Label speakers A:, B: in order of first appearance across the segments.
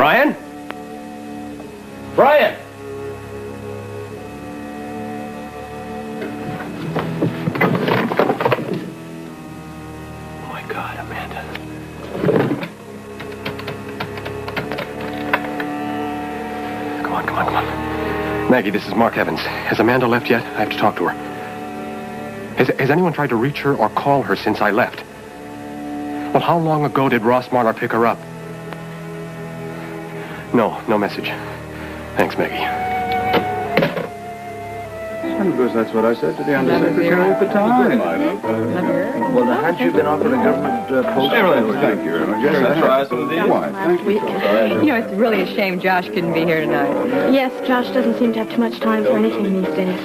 A: Brian? Brian! Oh, my God, Amanda. Come on, come on, come on. Maggie, this is Mark Evans. Has Amanda left yet? I have to talk to her. Has anyone tried to reach her or call her since I left? Well, how long ago did Ross Marlar pick her up? No message. Thanks, Maggie.
B: And of course, that's what I said to the Undersecretary at the time. Well, now, had you been offered a government post? Thank you very much. Yes, that's right. Why? Thank you.
C: You know, it's really a shame Josh couldn't be here tonight.
D: Yes, Josh doesn't seem to have too much time for anything these days.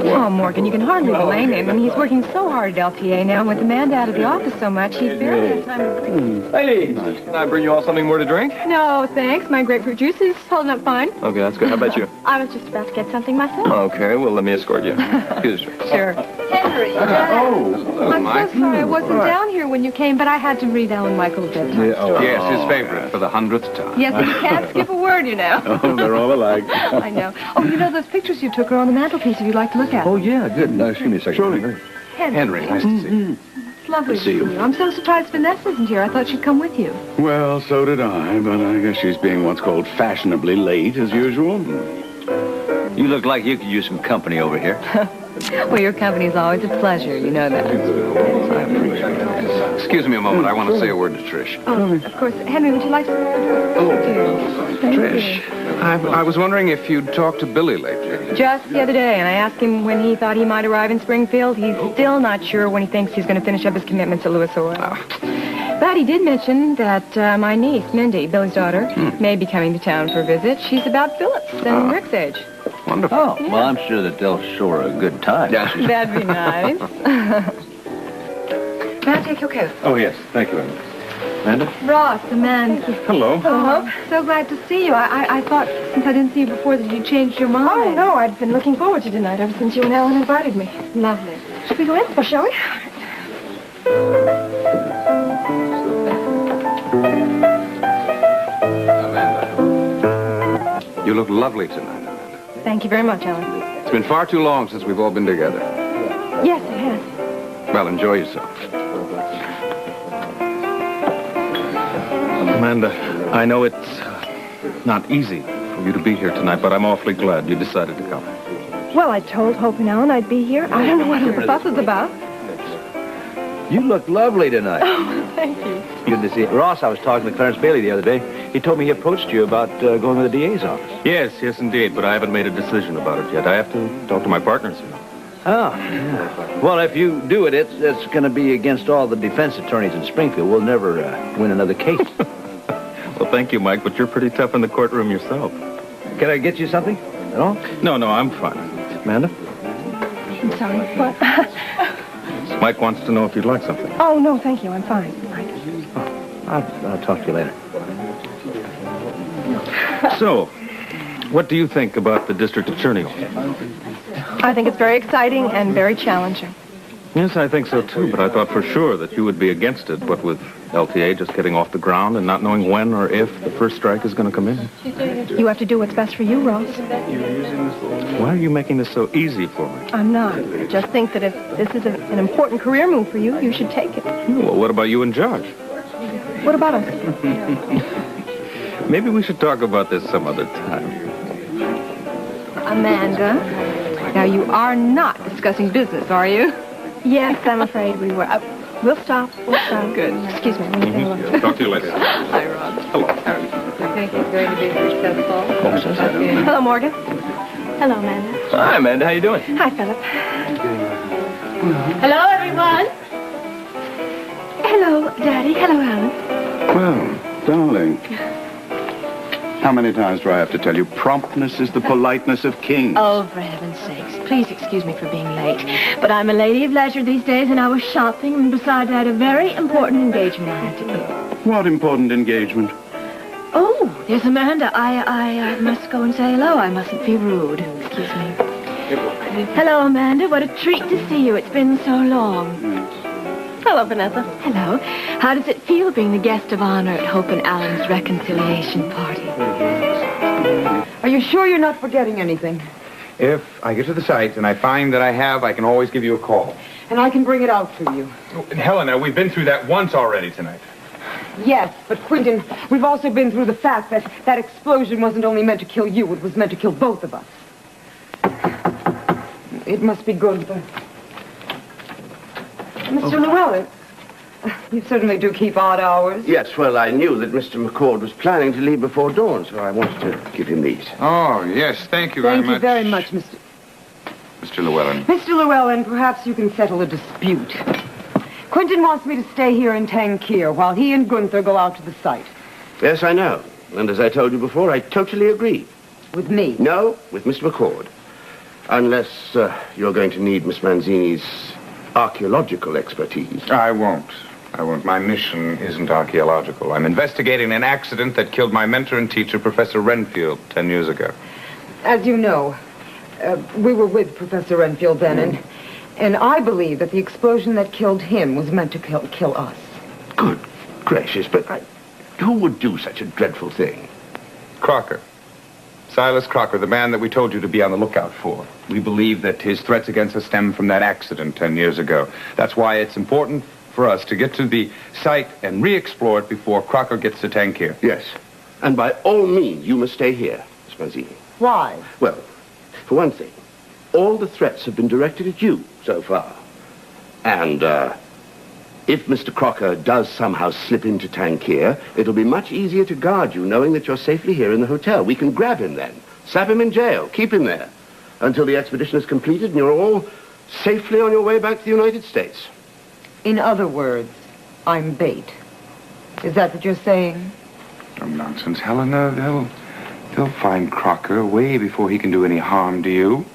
C: Oh, Morgan, you can hardly blame him. I mean, he's working so hard at LTA now, and with Amanda out of the office so much, he barely has time to...
A: Hey, can I bring you all something more to drink?
C: No, thanks. My grapefruit juice is holding up fine.
A: Okay, that's good. How about you?
D: I was just about to get something myself.
A: Okay, well, let me escort you. Excuse me.
C: Sure.
D: Henry,
C: I'm so sorry I wasn't down here when you came, but I had to read Alan Michael's bedtime story.
B: Yes, his favorite for the 100th time.
C: Yes, but you can't skip a word, you know.
B: Oh, they're all alike.
C: I know. Oh, you know those pictures you took are on the mantelpiece if you'd like to look at them.
B: Oh, yeah, good. Excuse me a second. Henry, nice to see you.
C: It's lovely to see you. I'm so surprised Vanessa isn't here. I thought she'd come with you.
B: Well, so did I, but I guess she's being what's called fashionably late, as usual.
E: You look like you could use some company over here.
C: Well, your company's always a pleasure. You know that.
E: Excuse me a moment. I want to say a word to Trish.
C: Oh, of course. Henry, would you like some?
E: Trish, I was wondering if you'd talked to Billy lately.
C: Just the other day, and I asked him when he thought he might arrive in Springfield. He's still not sure when he thinks he's going to finish up his commitments at Lewis Oil. But he did mention that my niece, Mindy, Billy's daughter, may be coming to town for a visit. She's about Phillip's and Rick's age.
E: Wonderful.
F: Oh, well, I'm sure that they'll show her a good time.
C: That'd be nice. May I take your coat?
B: Oh, yes. Thank you, Amanda. Amanda?
C: Ross, Amanda.
B: Hello.
C: Hello. So glad to see you. I thought, since I didn't see you before, that you changed your mind. Oh, no. I'd been looking forward to tonight ever since you and Ellen invited me. Lovely. Should we go in? Or shall we?
E: Amanda, you look lovely tonight.
C: Thank you very much, Ellen.
E: It's been far too long since we've all been together.
C: Yes, it has.
E: Well, enjoy yourself.
G: Amanda, I know it's not easy for you to be here tonight, but I'm awfully glad you decided to come.
C: Well, I told Hope and Ellen I'd be here. I don't know what the fuss is about.
F: You look lovely tonight.
C: Oh, thank you.
F: Good to see you. Ross, I was talking to Clarence Bailey the other day. He told me he approached you about going to the DA's office.
G: Yes, indeed, but I haven't made a decision about it yet. I have to talk to my partners, you know.
F: Oh, yeah. Well, if you do it, it's going to be against all the defense attorneys in Springfield. We'll never win another case.
G: Well, thank you, Mike, but you're pretty tough in the courtroom yourself.
F: Can I get you something? No?
G: No, I'm fine. Amanda?
C: I'm sorry. What?
G: Mike wants to know if you'd like something.
C: Oh, no, thank you. I'm fine.
F: I'll talk to you later.
G: So, what do you think about the district attorney?
C: I think it's very exciting and very challenging.
G: Yes, I think so, too, but I thought for sure that you would be against it, what with LTA just getting off the ground and not knowing when or if the first strike is going to come in.
C: You have to do what's best for you, Ross.
G: Why are you making this so easy for me?
C: I'm not. I just think that if this is an important career move for you, you should take it.
G: Well, what about you and Josh?
C: What about us?
G: Maybe we should talk about this some other time.
C: Amanda, now you are not discussing business, are you?
D: Yes, I'm afraid we were. We'll stop.
C: Good.
D: Excuse me.
G: Talk to you later.
C: Hi, Rob.
G: Hello.
C: I think he's going to be successful. Hello, Morgan.
D: Hello, Amanda.
A: Hi, Amanda. How you doing?
D: Hi, Phillip. Hello, everyone. Hello, Daddy. Hello, Alan.
B: Well, darling. How many times do I have to tell you, promptness is the politeness of kings?
D: Oh, for heaven's sakes. Please excuse me for being late. But I'm a lady of leisure these days, and I was shopping, and besides, I had a very important engagement I had to go.
B: What important engagement?
D: Oh, there's Amanda. I must go and say hello. I mustn't be rude. Excuse me. Hello, Amanda. What a treat to see you. It's been so long.
C: Hello, Vanessa.
D: Hello. How does it feel being the guest of honor at Hope and Alan's reconciliation party?
H: Are you sure you're not forgetting anything?
B: If I get to the site and I find that I have, I can always give you a call.
H: And I can bring it out for you.
B: Oh, and Helena, we've been through that once already tonight.
H: Yes, but Quentin, we've also been through the fact that that explosion wasn't only meant to kill you, it was meant to kill both of us. It must be Gunther. Mr. Llewellyn, you certainly do keep odd hours.
I: Yes, well, I knew that Mr. McCord was planning to leave before dawn, so I wanted to give him these.
B: Oh, yes, thank you very much.
H: Thank you very much,
B: Mr. Llewellyn.
H: Mr. Llewellyn, perhaps you can settle a dispute. Quentin wants me to stay here in Tangier while he and Gunther go out to the site.
I: Yes, I know. And as I told you before, I totally agree.
H: With me?
I: No, with Mr. McCord. Unless you're going to need Miss Manzini's archaeological expertise.
B: I won't. My mission isn't archaeological. I'm investigating an accident that killed my mentor and teacher, Professor Renfield, 10 years ago.
H: As you know, we were with Professor Renfield then, and I believe that the explosion that killed him was meant to kill us.
I: Good gracious, but who would do such a dreadful thing?
B: Crocker. Silas Crocker, the man that we told you to be on the lookout for. We believe that his threats against us stem from that accident 10 years ago. That's why it's important for us to get to the site and re-explore it before Crocker gets to Tangier.
I: Yes. And by all means, you must stay here, Miss Manzini.
H: Why?
I: Well, for one thing, all the threats have been directed at you so far. And, if Mr. Crocker does somehow slip into Tangier, it'll be much easier to guard you knowing that you're safely here in the hotel. We can grab him then, slap him in jail, keep him there, until the expedition is completed and you're all safely on your way back to the United States.
H: In other words, I'm bait. Is that what you're saying?
B: Oh, nonsense, Helena. They'll find Crocker way before he can do any harm to you.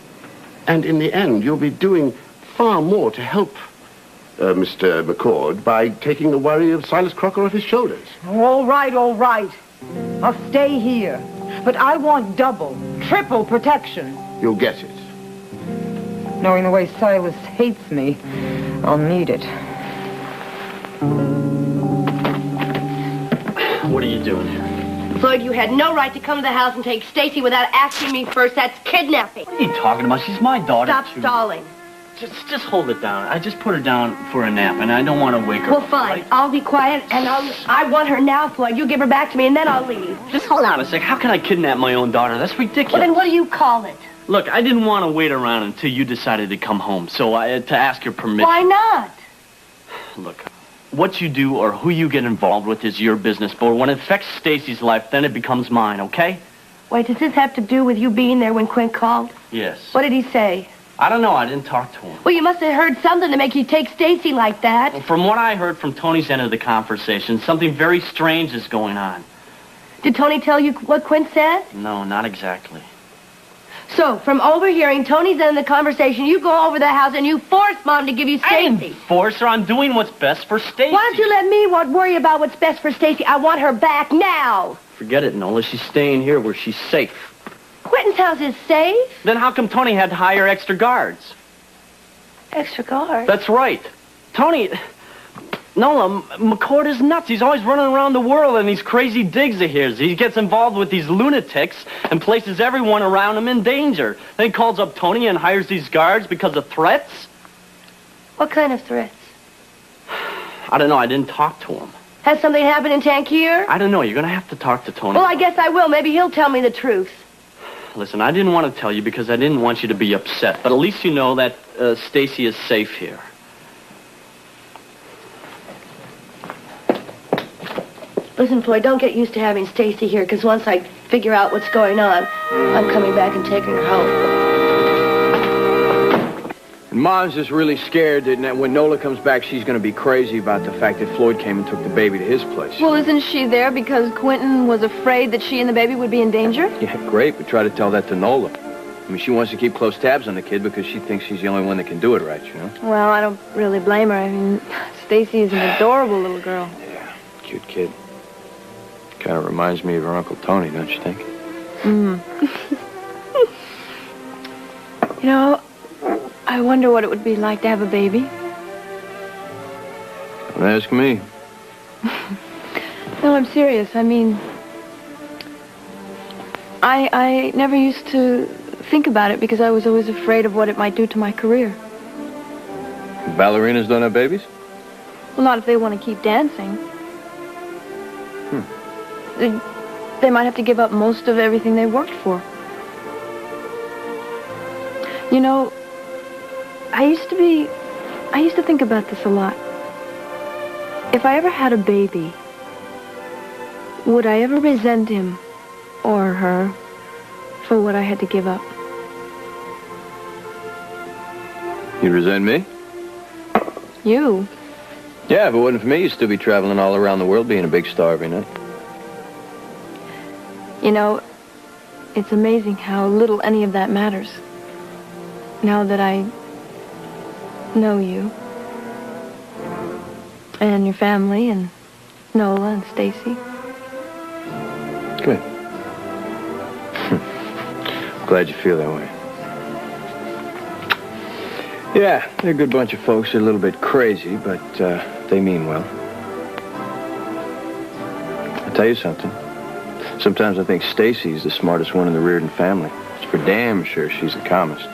I: And in the end, you'll be doing far more to help Mr. McCord by taking the worry of Silas Crocker off his shoulders.
H: All right. I'll stay here. But I want double, triple protection.
I: You'll get it.
H: Knowing the way Silas hates me, I'll need it.
J: What are you doing here?
K: Floyd, you had no right to come to the house and take Stacey without asking me first. That's kidnapping.
J: What are you talking about? She's my daughter.
K: Stop stalling.
J: Just hold it down. I just put her down for a nap, and I don't want to wake her
K: Well,
J: up.
K: fine.
J: Right?
K: I'll be quiet, and I want her now, Floyd. You give her back to me, and then I'll leave.
J: Just hold on a sec. How can I kidnap my own daughter? That's ridiculous.
K: Well, then what do you call it?
J: Look, I didn't want to wait around until you decided to come home, so I had to ask your permission.
K: Why not?
J: Look, what you do or who you get involved with is your business, but when it affects Stacey's life, then it becomes mine, okay?
K: Wait, does this have to do with you being there when Quint called?
J: Yes.
K: What did he say?
J: I don't know. I didn't talk to him.
K: Well, you must have heard something to make you take Stacey like that.
J: Well, from what I heard from Tony's end of the conversation, something very strange is going on.
K: Did Tony tell you what Quint said?
J: No, not exactly.
K: So, from overhearing Tony's end of the conversation, you go over the house and you force Mom to give you Stacey.
J: I didn't force her. I'm doing what's best for Stacey.
K: Why don't you let me worry about what's best for Stacey? I want her back now.
J: Forget it, Nola. She's staying here where she's safe.
K: Quentin's house is safe?
J: Then how come Tony had to hire extra guards?
K: Extra guards?
J: That's right. Tony... Nola, McCord is nuts. He's always running around the world in these crazy digs of his. He gets involved with these lunatics and places everyone around him in danger. Then he calls up Tony and hires these guards because of threats.
K: What kind of threats?
J: I don't know. I didn't talk to him.
K: Has something happened in Tangier?
J: I don't know. You're going to have to talk to Tony.
K: Well, I guess I will. Maybe he'll tell me the truth.
J: Listen, I didn't want to tell you because I didn't want you to be upset. But at least you know that Stacey is safe here.
K: Listen, Floyd, don't get used to having Stacey here, because once I figure out what's going on, I'm coming back and taking her home.
F: And Mom's just really scared that when Nola comes back, she's going to be crazy about the fact that Floyd came and took the baby to his place.
D: Well, isn't she there because Quentin was afraid that she and the baby would be in danger?
F: Yeah, great, but try to tell that to Nola. I mean, she wants to keep close tabs on the kid because she thinks she's the only one that can do it right, you know?
D: Well, I don't really blame her. I mean, Stacey is an adorable little girl.
F: Yeah, cute kid. Kind of reminds me of her Uncle Tony, don't you think?
D: You know, I wonder what it would be like to have a baby.
F: Don't ask me.
D: No, I'm serious. I mean, I never used to think about it because I was always afraid of what it might do to my career.
F: Ballerinas don't have babies?
D: Well, not if they want to keep dancing. They might have to give up most of everything they worked for. You know, I used to think about this a lot. If I ever had a baby, would I ever resent him or her for what I had to give up?
F: You'd resent me?
D: You?
F: Yeah, if it wasn't for me, you'd still be traveling all around the world being a big star every night.
D: You know, it's amazing how little any of that matters. Now that I know you and your family and Nola and Stacey.
F: Good. Glad you feel that way. Yeah, they're a good bunch of folks. They're a little bit crazy, but they mean well. I'll tell you something. Sometimes I think Stacey's the smartest one in the Reardon family. It's for damn sure she's the calmest.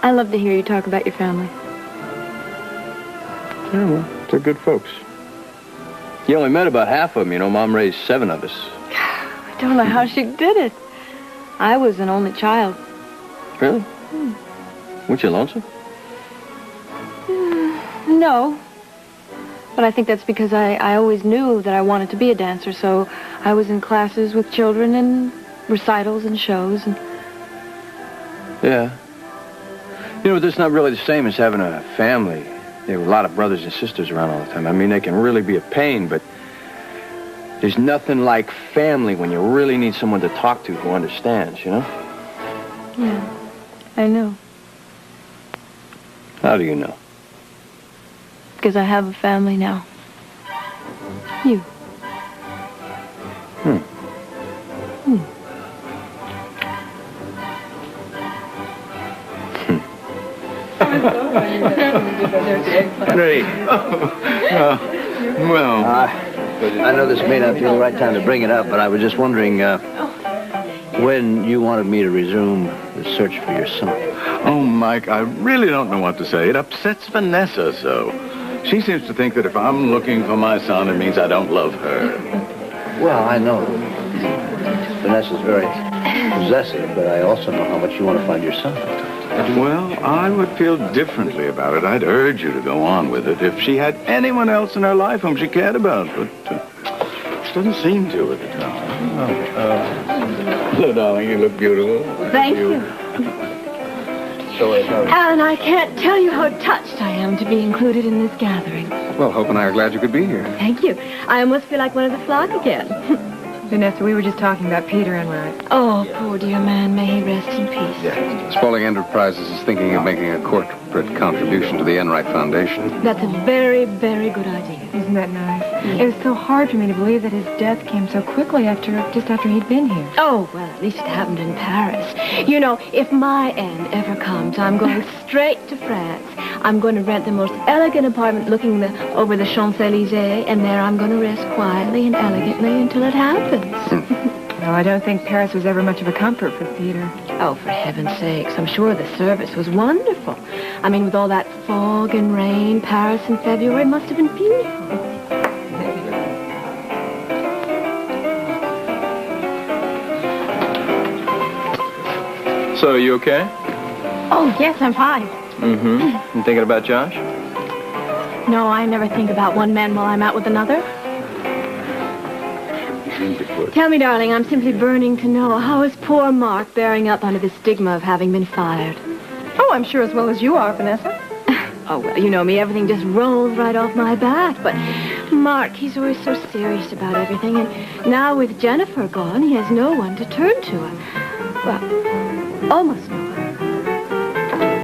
D: I love to hear you talk about your family.
F: Yeah, well, they're good folks. You only met about half of them, you know. Mom raised 7 of us.
D: I don't know how she did it. I was an only child.
F: Really? Weren't you lonesome?
D: No. But I think that's because I always knew that I wanted to be a dancer, so I was in classes with children and recitals and shows. And
F: Yeah. You know, that's not really the same as having a family. There were a lot of brothers and sisters around all the time. I mean, they can really be a pain, but there's nothing like family when you really need someone to talk to who understands, you know?
D: Yeah, I know.
F: How do you know?
D: Because I have a family now. You.
F: Great. Well,
E: I know this may not be the right time to bring it up, but I was just wondering when you wanted me to resume the search for your son.
L: Oh, Mike, I really don't know what to say. It upsets Vanessa so. She seems to think that if I'm looking for my son, it means I don't love her.
E: Well, I know Vanessa's very possessive, but I also know how much you want to find your son.
L: Well, I would feel differently about it. I'd urge you to go on with it if she had anyone else in her life whom she cared about, but she doesn't seem to at the time. Hello, darling, you look beautiful.
D: Thank you. Alan, I can't tell you how touched I am to be included in this gathering.
B: Well, Hope and I are glad you could be here.
D: Thank you. I almost feel like one of the flock again.
C: Vanessa, we were just talking about Peter and Riot.
D: Oh, poor dear man. May he rest in peace.
B: Yeah. Spaulding Enterprises is thinking of making a corporate contribution to the Enright Foundation.
D: That's a very, very good idea.
C: Isn't that nice? It was so hard for me to believe that his death came so quickly just after he'd been here.
D: Oh, well, at least it happened in Paris. You know, if my end ever comes, I'm going straight to France. I'm going to rent the most elegant apartment looking over the Champs-Élysées, and there I'm going to rest quietly and elegantly until it happens.
C: Well, I don't think Paris was ever much of a comfort for Peter.
D: Oh, for heaven's sakes, I'm sure the service was wonderful. I mean, with all that fog and rain, Paris in February must have been beautiful.
F: So, you okay?
D: Oh, yes, I'm fine.
F: Mm-hmm. You thinking about Josh?
D: No, I never think about one man while I'm out with another. Tell me, darling, I'm simply burning to know, how is poor Mark bearing up under the stigma of having been fired?
C: Oh, I'm sure as well as you are, Vanessa.
D: Oh, well, you know me, everything just rolls right off my back. But Mark, he's always so serious about everything. And now with Jennifer gone, he has no one to turn to. Well, almost no